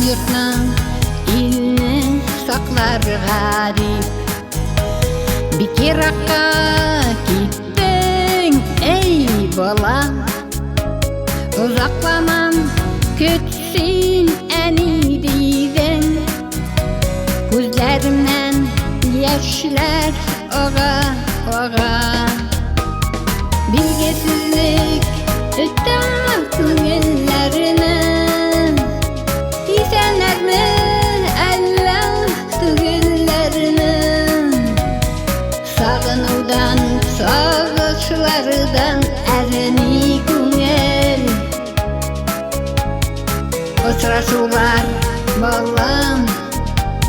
yurtның илін сақлар ғарип. Бекер аққа кеттің, ей бала, ұзақламан көтсін әні дейдің. Көзлерімнен яшьләр оға. Билгесезлек үтә күңелләренең. Исәнләрме әллә түгелләренең? Сағынудан, сагышлардан әрни күңел. Очрашулар, балам,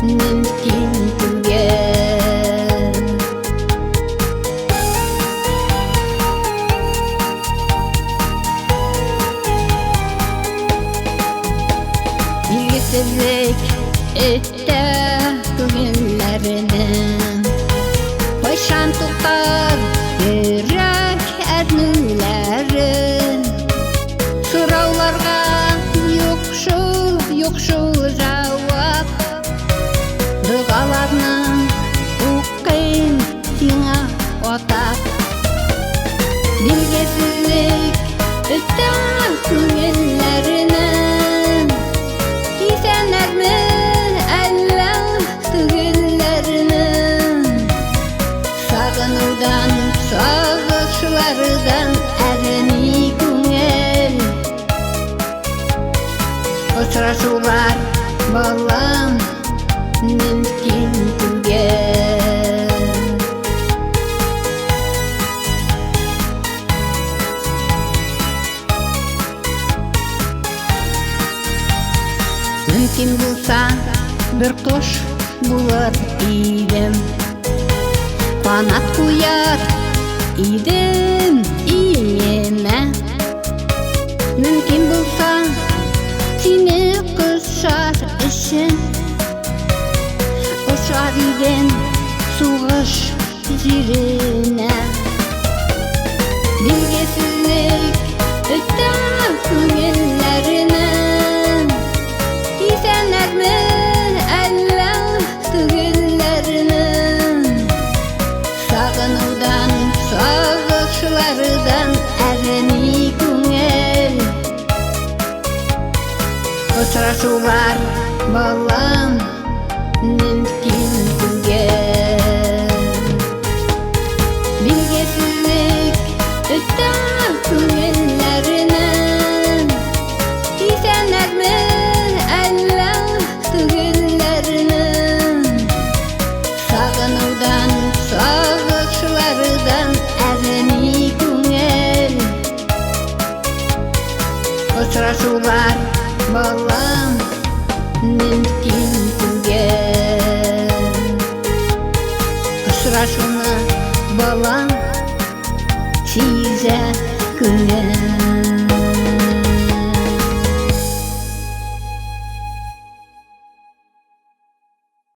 мөмкин түгел. Билгесезлек үтә күңелләренең. Кайчан туктар йөрәк әрнүләрен. Сорауларга юк шул җавап. Дугаларның укыйм сиңа атап. Билгесезлек үтә күңелләренең. Исәнләрме әллә түгелләренең? Сагынудан, сагышлардан әрни күңел. Очрашулар, балам, мөмкин түгел. Мөмкин булса, бер кош булыр идем. Канат куяр идем иңемә. Мөмкин булса, сине кошар өчен. Ошар идем сугыш җиренә. Билгесезлек үтә күңелләренең. Исәнләрме әллә түгелләренең? Сагынудан, сагышлардан әрни күңел. Очрашулар, балам, мөмкин түгел. Билгесезлек үтә күңелләренең. Исәнләрме әллә түгелләренең? Сагынудан, сагышлардан әрни күңел. Очрашулар, балам, мөмкин түгел. Очрашуны, балам, сизә күңел.